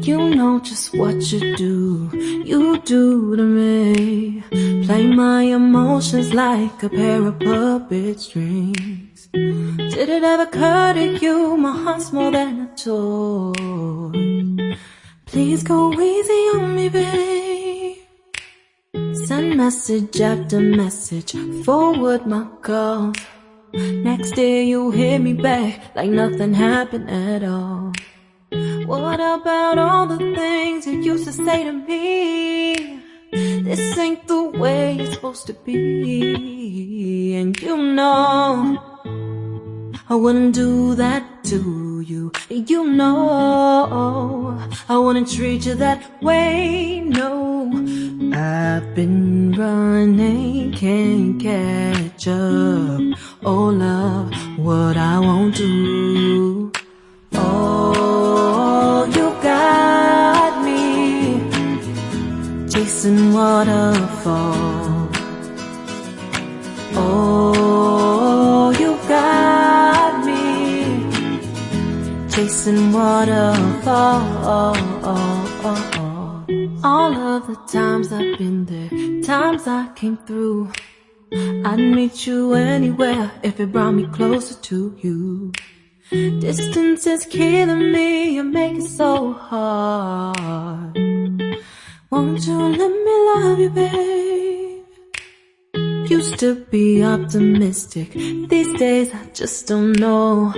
You know just what you do to me. Play my emotions like a pair of puppet strings. Did it ever occur to you my heart's more than a toy? Please go easy on me, babe. Send message after message, forward my calls. Next day you hit me back like nothing happened at all. What about all the things you used to say to me? This ain't the way it's supposed to be. And you know I wouldn't do that to you. You know I wouldn't treat you that way, no. I've been running, can't catch up. Oh love, what I won't do. Oh, you got me chasing waterfalls. Oh, you got me chasing waterfalls. All of the times I've been there, times I came through, I'd meet you anywhere if it brought me closer to you. Distance is killing me, you make it so hard. Won't you let me love you, babe? Used to be optimistic, these days I just don't know.